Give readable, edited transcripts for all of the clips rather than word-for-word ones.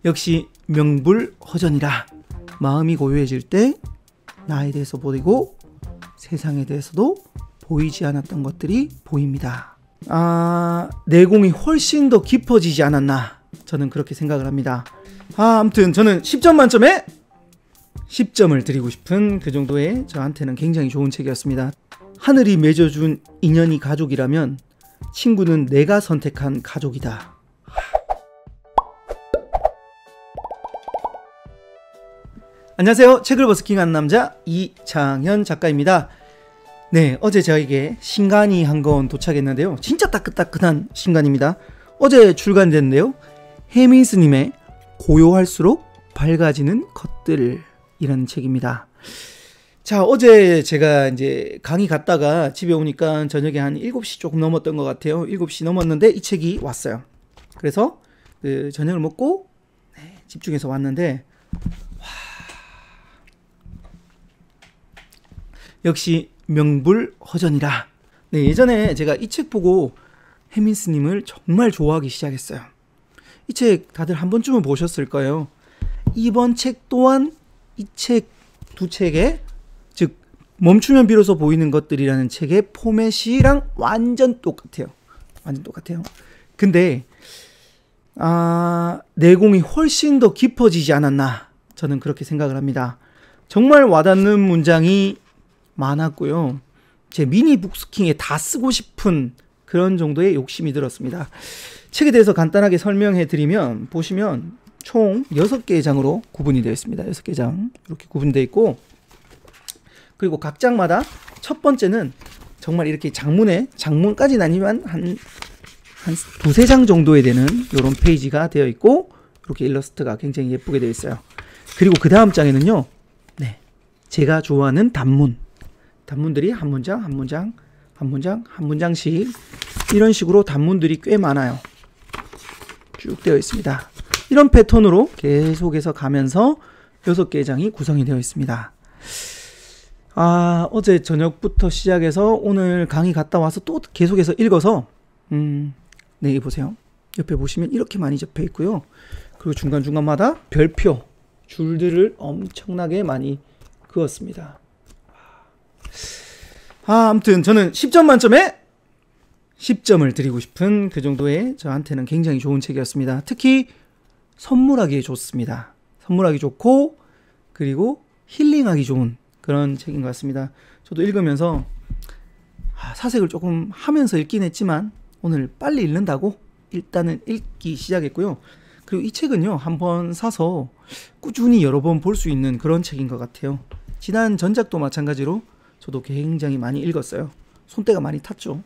역시 명불허전이라. 마음이 고요해질 때 나에 대해서 보이고 세상에 대해서도 보이지 않았던 것들이 보입니다. 내공이 훨씬 더 깊어지지 않았나, 저는 그렇게 생각을 합니다. 아무튼 저는 10점 만점에 10점을 드리고 싶은 그 정도의, 저한테는 굉장히 좋은 책이었습니다. 하늘이 맺어준 인연이 가족이라면 친구는 내가 선택한 가족이다. 안녕하세요. 책을 버스킹하는 남자 이창현 작가입니다. 네, 어제 저에게 신간이 한 권 도착했는데요. 진짜 따끈따끈한 신간입니다. 어제 출간됐는데요. 해민스님의 고요할수록 밝아지는 것들, 이라는 책입니다. 자, 어제 제가 이제 강의 갔다가 집에 오니까 저녁에 한 7시 조금 넘었던 것 같아요. 7시 넘었는데 이 책이 왔어요. 그래서 저녁을 먹고 집중해서 왔는데, 역시 명불허전이라. 네, 예전에 제가 이 책 보고 해민스님을 정말 좋아하기 시작했어요. 이 책 다들 한 번쯤은 보셨을 거예요. 이번 책 또한 이 책 두 책의, 즉 멈추면 비로소 보이는 것들이라는 책의 포맷이랑 완전 똑같아요. 완전 똑같아요. 근데 내공이 훨씬 더 깊어지지 않았나, 저는 그렇게 생각을 합니다. 정말 와닿는 문장이 많았고요. 제 미니 북스킹에 다 쓰고 싶은 그런 정도의 욕심이 들었습니다. 책에 대해서 간단하게 설명해 드리면, 보시면 총 6개의 장으로 구분이 되어 있습니다. 6개 장 이렇게 구분되어 있고, 그리고 각 장마다 첫 번째는 정말 이렇게 장문까지는 아니지만 한 두세 장 정도에 되는 이런 페이지가 되어 있고, 이렇게 일러스트가 굉장히 예쁘게 되어 있어요. 그리고 그 다음 장에는요, 제가 좋아하는 단문들이 한 문장 한 문장 한 문장 한 문장씩 이런 식으로 단문들이 꽤 많아요. 쭉 되어 있습니다. 이런 패턴으로 계속해서 가면서 6개의 장이 구성이 되어 있습니다. 어제 저녁부터 시작해서 오늘 강의 갔다 와서 또 계속해서 읽어서, 네, 보세요. 옆에 보시면 이렇게 많이 접해 있고요. 그리고 중간중간마다 별표, 줄들을 엄청나게 많이 그었습니다. 아무튼 저는 10점 만점에 10점을 드리고 싶은 그 정도의, 저한테는 굉장히 좋은 책이었습니다. 특히 선물하기에 좋습니다. 선물하기 좋고, 그리고 힐링하기 좋은 그런 책인 것 같습니다. 저도 읽으면서 사색을 조금 하면서 읽긴 했지만 오늘 빨리 읽는다고 일단은 읽기 시작했고요. 그리고 이 책은요, 한번 사서 꾸준히 여러 번 볼 수 있는 그런 책인 것 같아요. 지난 전작도 마찬가지로 저도 굉장히 많이 읽었어요. 손때가 많이 탔죠.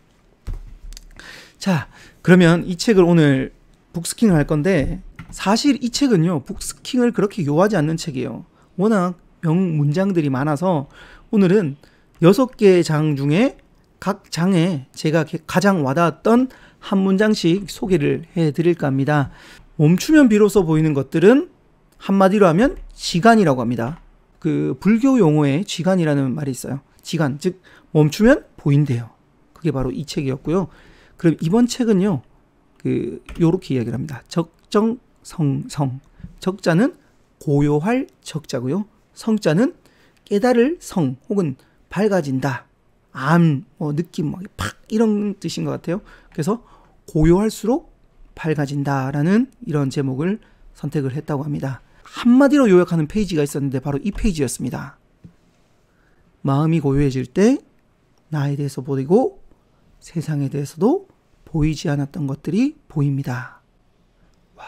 자, 그러면 이 책을 오늘 북스킹을 할 건데, 사실 이 책은요, 북스킹을 그렇게 요하지 않는 책이에요. 워낙 명문장들이 많아서 오늘은 6개의 장 중에 각 장에 제가 가장 와닿았던 한 문장씩 소개를 해드릴까 합니다. 멈추면 비로소 보이는 것들은 한마디로 하면 지간이라고 합니다. 그 불교 용어에 지간이라는 말이 있어요. 지간, 즉 멈추면 보인대요. 그게 바로 이 책이었고요. 그럼 이번 책은요, 요렇게 이야기를 합니다. 적정성성. 적자는 고요할 적자고요. 성자는 깨달을 성, 혹은 밝아진다, 느낌, 팍, 이런 뜻인 것 같아요. 그래서 고요할수록 밝아진다라는 이런 제목을 선택을 했다고 합니다. 한마디로 요약하는 페이지가 있었는데 바로 이 페이지였습니다. 마음이 고요해질 때 나에 대해서 보이고 세상에 대해서도 보이지 않았던 것들이 보입니다. 와,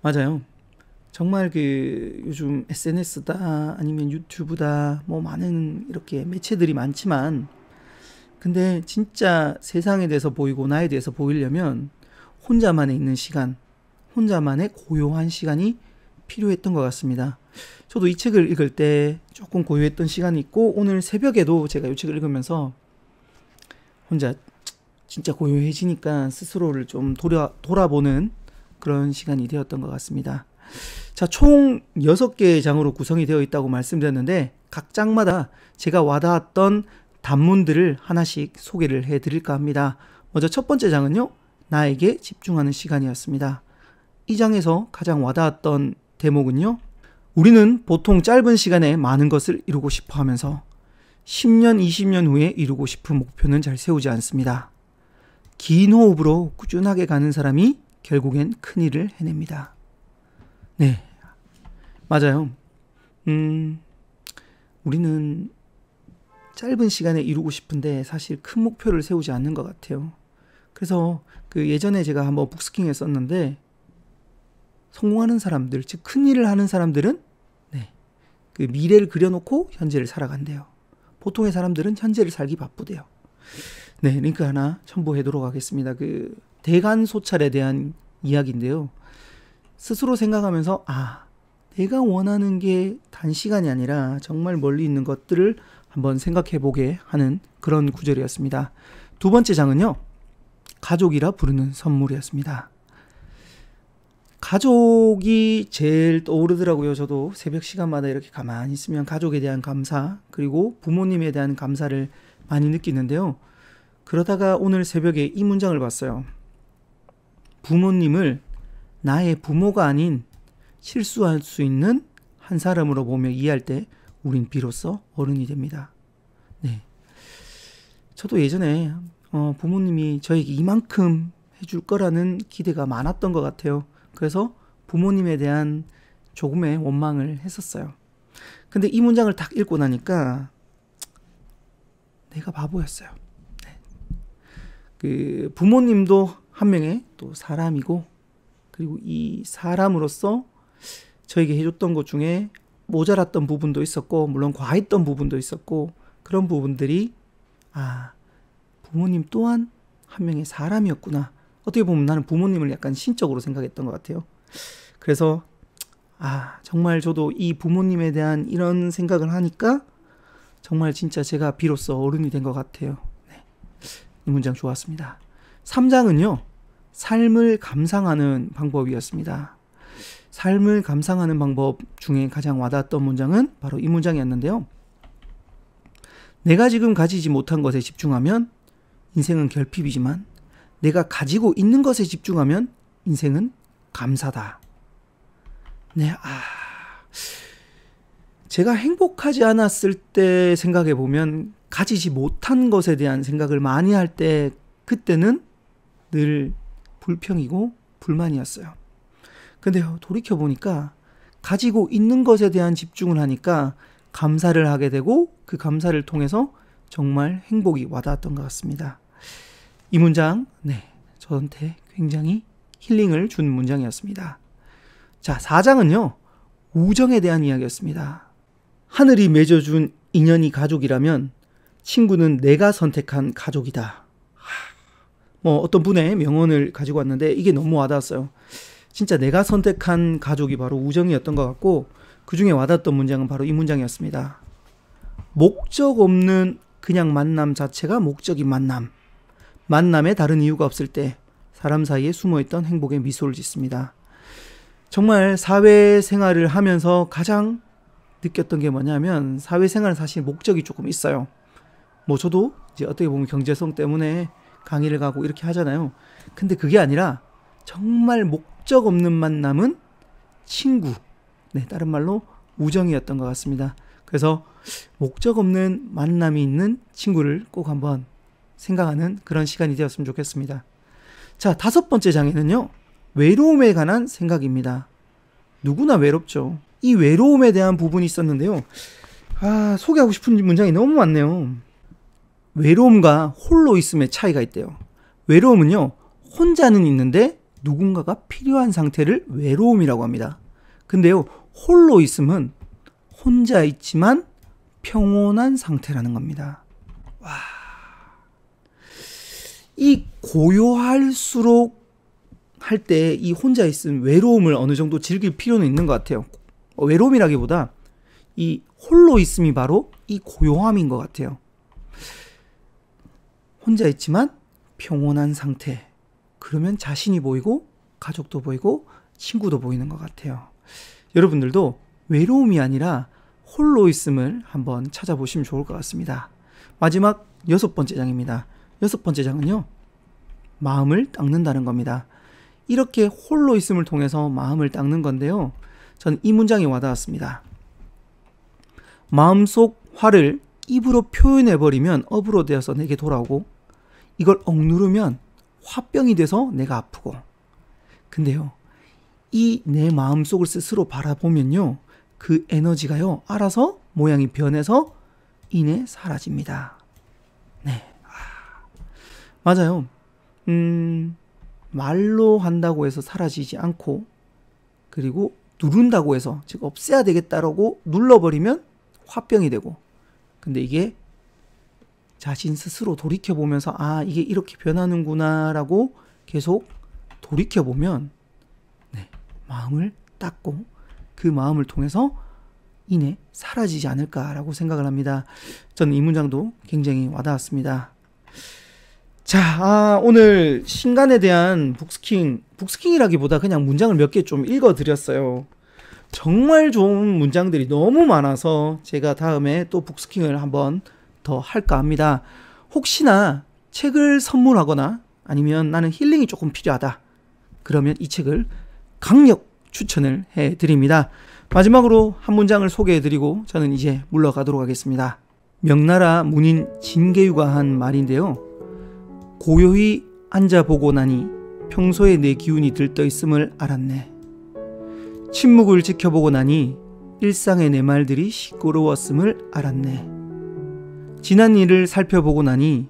맞아요. 정말 요즘 SNS다 아니면 유튜브다 많은 이렇게 매체들이 많지만, 근데 진짜 세상에 대해서 보이고 나에 대해서 보이려면 혼자만에 있는 시간, 혼자만의 고요한 시간이 필요했던 것 같습니다. 저도 이 책을 읽을 때 조금 고요했던 시간이 있고, 오늘 새벽에도 제가 이 책을 읽으면서 혼자 진짜 고요해지니까 스스로를 좀 돌아보는 그런 시간이 되었던 것 같습니다. 자, 총 6개의 장으로 구성이 되어 있다고 말씀드렸는데, 각 장마다 제가 와닿았던 단문들을 하나씩 소개를 해드릴까 합니다. 먼저 첫 번째 장은요, 나에게 집중하는 시간이었습니다. 이 장에서 가장 와닿았던 대목은요. 우리는 보통 짧은 시간에 많은 것을 이루고 싶어 하면서 10년, 20년 후에 이루고 싶은 목표는 잘 세우지 않습니다. 긴 호흡으로 꾸준하게 가는 사람이 결국엔 큰 일을 해냅니다. 네, 맞아요. 우리는 짧은 시간에 이루고 싶은데 사실 큰 목표를 세우지 않는 것 같아요. 그래서 그 예전에 제가 한번 북스킹에 썼는데 성공하는 사람들, 즉 큰 일을 하는 사람들은 그 미래를 그려놓고 현재를 살아간대요. 보통의 사람들은 현재를 살기 바쁘대요. 네, 링크 하나 첨부하도록 하겠습니다. 그 대간소찰에 대한 이야기인데요. 스스로 생각하면서 내가 원하는 게 단시간이 아니라 정말 멀리 있는 것들을 한번 생각해보게 하는 그런 구절이었습니다. 두 번째 장은요. 가족이라 부르는 선물이었습니다. 가족이 제일 떠오르더라고요. 저도 새벽 시간마다 이렇게 가만히 있으면 가족에 대한 감사, 그리고 부모님에 대한 감사를 많이 느끼는데요. 그러다가 오늘 새벽에 이 문장을 봤어요. 부모님을 나의 부모가 아닌 실수할 수 있는 한 사람으로 보며 이해할 때 우린 비로소 어른이 됩니다. 네, 저도 예전에 부모님이 저에게 이만큼 해줄 거라는 기대가 많았던 것 같아요. 그래서 부모님에 대한 조금의 원망을 했었어요. 근데 이 문장을 딱 읽고 나니까 내가 바보였어요. 네. 그 부모님도 한 명의 또 사람이고, 그리고 이 사람으로서 저에게 해줬던 것 중에 모자랐던 부분도 있었고, 물론 과했던 부분도 있었고, 그런 부분들이 부모님 또한 한 명의 사람이었구나. 어떻게 보면 나는 부모님을 약간 신적으로 생각했던 것 같아요. 그래서 정말 저도 이 부모님에 대한 이런 생각을 하니까 정말 진짜 제가 비로소 어른이 된 것 같아요. 네. 이 문장 좋았습니다. 3장은요. 삶을 감상하는 방법이었습니다. 삶을 감상하는 방법 중에 가장 와닿았던 문장은 바로 이 문장이었는데요. 내가 지금 가지지 못한 것에 집중하면 인생은 결핍이지만 내가 가지고 있는 것에 집중하면 인생은 감사다. 네, 제가 행복하지 않았을 때 생각해 보면 가지지 못한 것에 대한 생각을 많이 할 때 그때는 늘 불평이고 불만이었어요. 근데 돌이켜 보니까 가지고 있는 것에 대한 집중을 하니까 감사를 하게 되고 그 감사를 통해서 정말 행복이 와닿았던 것 같습니다. 이 문장, 저한테 굉장히 힐링을 준 문장이었습니다. 자, 4장은요. 우정에 대한 이야기였습니다. 하늘이 맺어준 인연이 가족이라면 친구는 내가 선택한 가족이다. 어떤 분의 명언을 가지고 왔는데 이게 너무 와닿았어요. 진짜 내가 선택한 가족이 바로 우정이었던 것 같고, 그 중에 와닿았던 문장은 바로 이 문장이었습니다. 목적 없는 그냥 만남 자체가 목적인 만남. 만남에 다른 이유가 없을 때 사람 사이에 숨어있던 행복의 미소를 짓습니다. 정말 사회생활을 하면서 가장 느꼈던 게 뭐냐면, 사회생활은 사실 목적이 조금 있어요. 저도 이제 어떻게 보면 경제성 때문에 강의를 가고 이렇게 하잖아요. 근데 그게 아니라 정말 목적 없는 만남은 친구, 다른 말로 우정이었던 것 같습니다. 그래서 목적 없는 만남이 있는 친구를 꼭 한번 생각하는 그런 시간이 되었으면 좋겠습니다. 자, 5번째 장에는요. 외로움에 관한 생각입니다. 누구나 외롭죠. 이 외로움에 대한 부분이 있었는데요. 소개하고 싶은 문장이 너무 많네요. 외로움과 홀로 있음의 차이가 있대요. 외로움은요. 혼자는 있는데 누군가가 필요한 상태를 외로움이라고 합니다. 근데요. 홀로 있음은 혼자 있지만 평온한 상태라는 겁니다. 와. 이 고요할수록 할 때 이 혼자 있음 외로움을 어느 정도 즐길 필요는 있는 것 같아요. 외로움이라기보다 이 홀로 있음이 바로 이 고요함인 것 같아요. 혼자 있지만 평온한 상태. 그러면 자신이 보이고 가족도 보이고 친구도 보이는 것 같아요. 여러분들도 외로움이 아니라 홀로 있음을 한번 찾아보시면 좋을 것 같습니다. 마지막 6번째 장입니다. 6번째 장은요. 마음을 닦는다는 겁니다. 이렇게 홀로 있음을 통해서 마음을 닦는 건데요. 저는 이 문장이 와닿았습니다. 마음속 화를 입으로 표현해버리면 업으로 되어서 내게 돌아오고, 이걸 억누르면 화병이 돼서 내가 아프고. 근데요, 이 내 마음속을 스스로 바라보면요, 그 에너지가요 알아서 모양이 변해서 이내 사라집니다. 네, 맞아요. 말로 한다고 해서 사라지지 않고, 그리고 누른다고 해서, 즉 없애야 되겠다라고 눌러버리면 화병이 되고. 근데 이게 자신 스스로 돌이켜보면서 아, 이게 이렇게 변하는구나 라고 계속 돌이켜보면 네, 마음을 닦고 그 마음을 통해서 이내 사라지지 않을까라고 생각을 합니다. 저는 이 문장도 굉장히 와닿았습니다. 자, 오늘 신간에 대한 북스킹이라기보다 그냥 문장을 몇 개 좀 읽어드렸어요. 정말 좋은 문장들이 너무 많아서 제가 다음에 또 북스킹을 한번 더 할까 합니다. 혹시나 책을 선물하거나 아니면 나는 힐링이 조금 필요하다, 그러면 이 책을 강력 추천을 해드립니다. 마지막으로 한 문장을 소개해드리고 저는 이제 물러가도록 하겠습니다. 명나라 문인 진계유가 한 말인데요. 고요히 앉아보고 나니 평소에 내 기운이 들떠있음을 알았네. 침묵을 지켜보고 나니 일상의 내 말들이 시끄러웠음을 알았네. 지난 일을 살펴보고 나니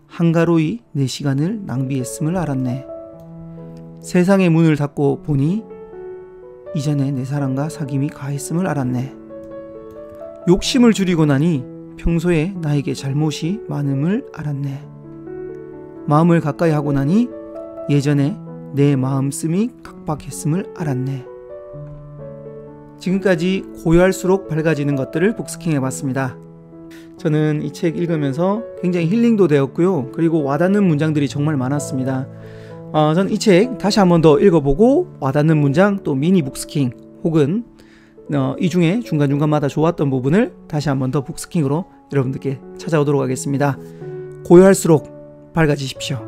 한가로이 내 시간을 낭비했음을 알았네. 세상의 문을 닫고 보니 이전에 내 사랑과 사귐이 가했음을 알았네. 욕심을 줄이고 나니 평소에 나에게 잘못이 많음을 알았네. 마음을 가까이 하고 나니 예전에 내 마음씀이 각박했음을 알았네. 지금까지 고요할수록 밝아지는 것들을 북스킹 해봤습니다. 저는 이 책 읽으면서 굉장히 힐링도 되었고요. 그리고 와닿는 문장들이 정말 많았습니다. 저는 이 책 다시 한번 더 읽어보고 와닿는 문장, 또 미니 북스킹, 혹은 이 중에 중간중간마다 좋았던 부분을 다시 한번 더 북스킹으로 여러분들께 찾아오도록 하겠습니다. 고요할수록 밝아지십시오.